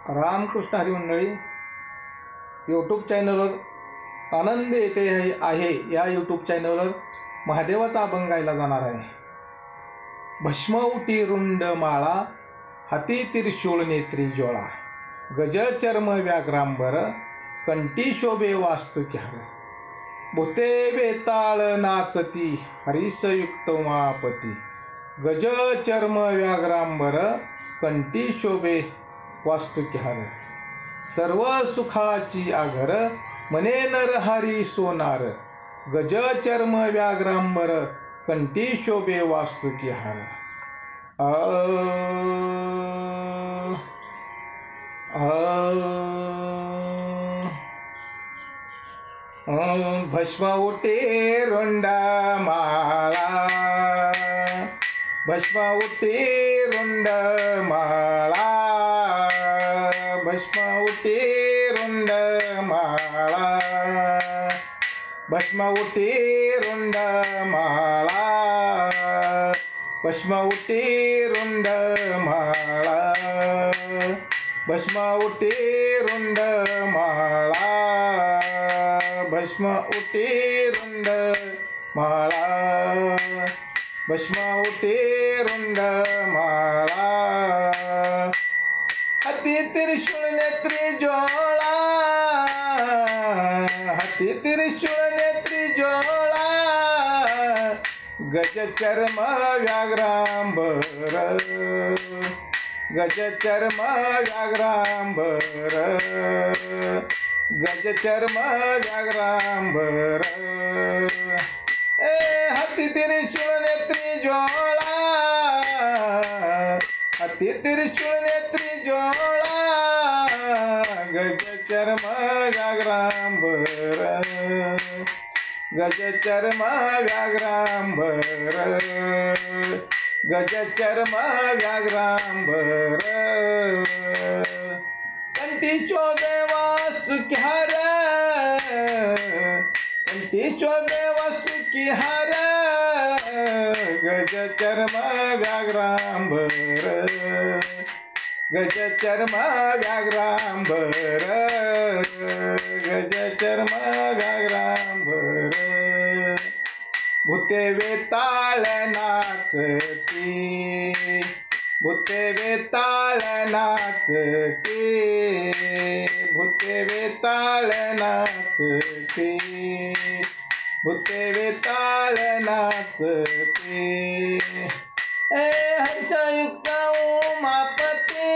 रामकृष्ण हरी मंडळी, यूट्यूब चॅनलवर आनंद येते आहे. या यूट्यूब चॅनलवर महादेवाचा अभंग गायला जाणार आहे. भस्म उटी रुंड माळा, हाती त्रिशूळ नेत्री ज्वाळा, गज चर्म व्याघ्रांबर, कंठी शोभे वास्तुक्यार, भूते बेताळ नाचती हरिसयुक्त उमापती, गज चर्म व्याघ्रांबर, कंठी शोभे वास्तुक्यार, सर्व सुखाची आघर, मने नरहरी सोनार, गज चर्म व्याघ्रांबर, कंठी शोभे वास्तुक्यार. भस्म उटे रुंड माळा, भस्म उटे रुंड माळा, भस्म उटे रुंड माळा, भस्म उटे रुंड माळा, भस्म उटे रुंड माळा, भस्म उटे रुंड माळा, भस्म उटे रुंड माळा, भस्म उटे रुंड माळा, हाती त्रिशूळ नेत्री ज्वाळा, हाती त्रिशूळ नेत्री ज्वाळा, गज चर्म व्याघ्रांबर, गज चर्म व्याघ्रांबर, गज चर्म व्याघ्रांबर, हाती त्रिशूळ नेत्री ज्वाळा, हाती त्रिशूळ नेत्री ज्वाळा, गज चर्म व्याघ्रांबर, गज चर्म व्याघ्रांबर, गज चर्म व्याघ्रांबर, कंठी शोभे वास्तुक्यार, कंठी शोभे वास्तुक्यार, गज चर्म व्याघ्रांबर, गज चर्म व्याघ्रांबर, गज चर्म व्याघ्रांबर, भूते बेताळ नाचती, भूते बेताळ नाचती, भूते बेताळ नाचती, भूते बेताळ नाचती, हर्षयुक्त उमापती,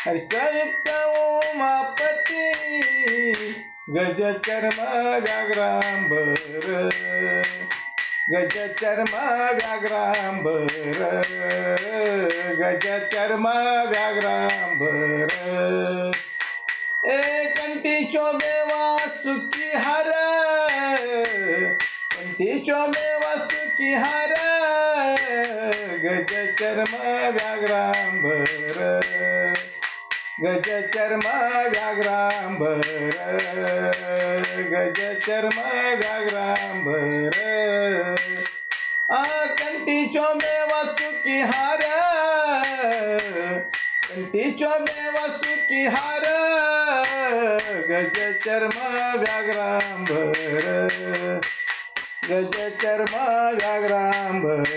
हर्षयुक्त उमापती, गज चर्म व्याघ्रांबर, गज चर्म व्याघ्रांबर, गज चर्म व्याघ्रांबर, कंठी शोभे वासुकीहार, कंठी शोभे वासुकीहार, गज चर्म व्याघ्रांबर, गज चर्म व्याघ्रांबर, गज चर्म व्याघ्रांबर, कंठी शोभे वासुकीहार, कंठी शोभे वासुकीहार, गज चर्म व्याघ्रांबर, गज चर्म व्याघ्रांबर,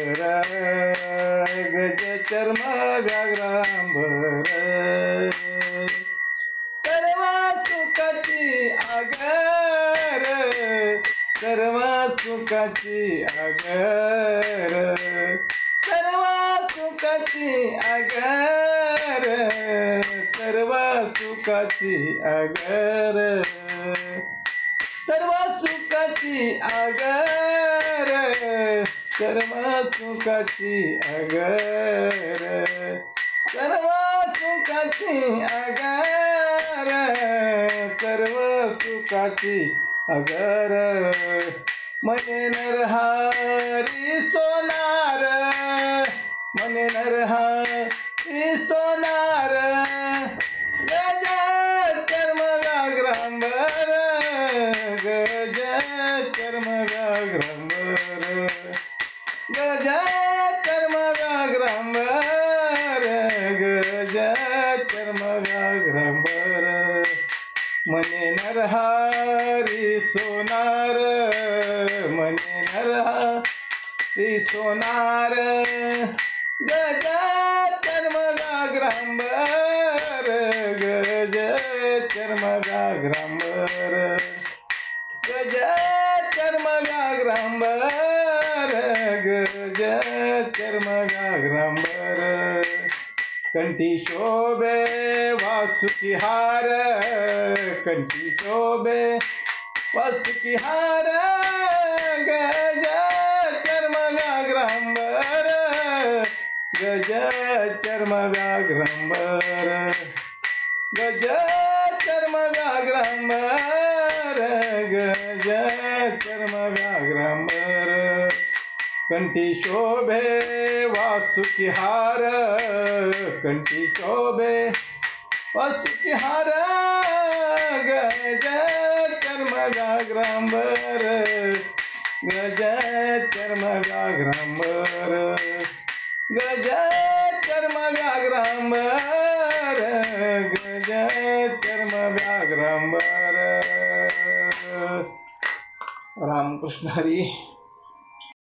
गज चर्म व्याघ्रांबर, सर्व सुखाची आगर, सर्व सुखाची आगर, सर्व सुखाची आगर, सर्व सुखाची आगर, सर्व सुखाची आगर, सर्व सुखाची आगर, सर्व सुखाची आगर, सर्व सुखाची आगर, मने नरहरी सोनार, मने नरहरी सोनार, गज चर्म व्याघ्रांबर, गज चर्म व्याघ्रांबर, गज चर्म व्याघ्रांबर, गज सोनार म्हणे नरहरी सोनार गज चर्मगाग्रांबर गज चर्मगाग्रांबर गज चर्मगाग्रांबर गज चर्मगाग्रांबर कंठी शोभे वासुकी हार कंठी शोभे वासुकी हार गज चर्मगाग्रांबर गज चर्मगाग्रांबर गज चर्मगाग्रांबर गज चर्मगाग्रांबर कंठी शोभे वासुकी हार कंठी शोभे वासुकी हार गज चर्मगाग्रांबर गज चर्मगाग्रांबर गज चर्मगाग्रांबर गज चर्मगाग्रांबर. रामकृष्ण हरी.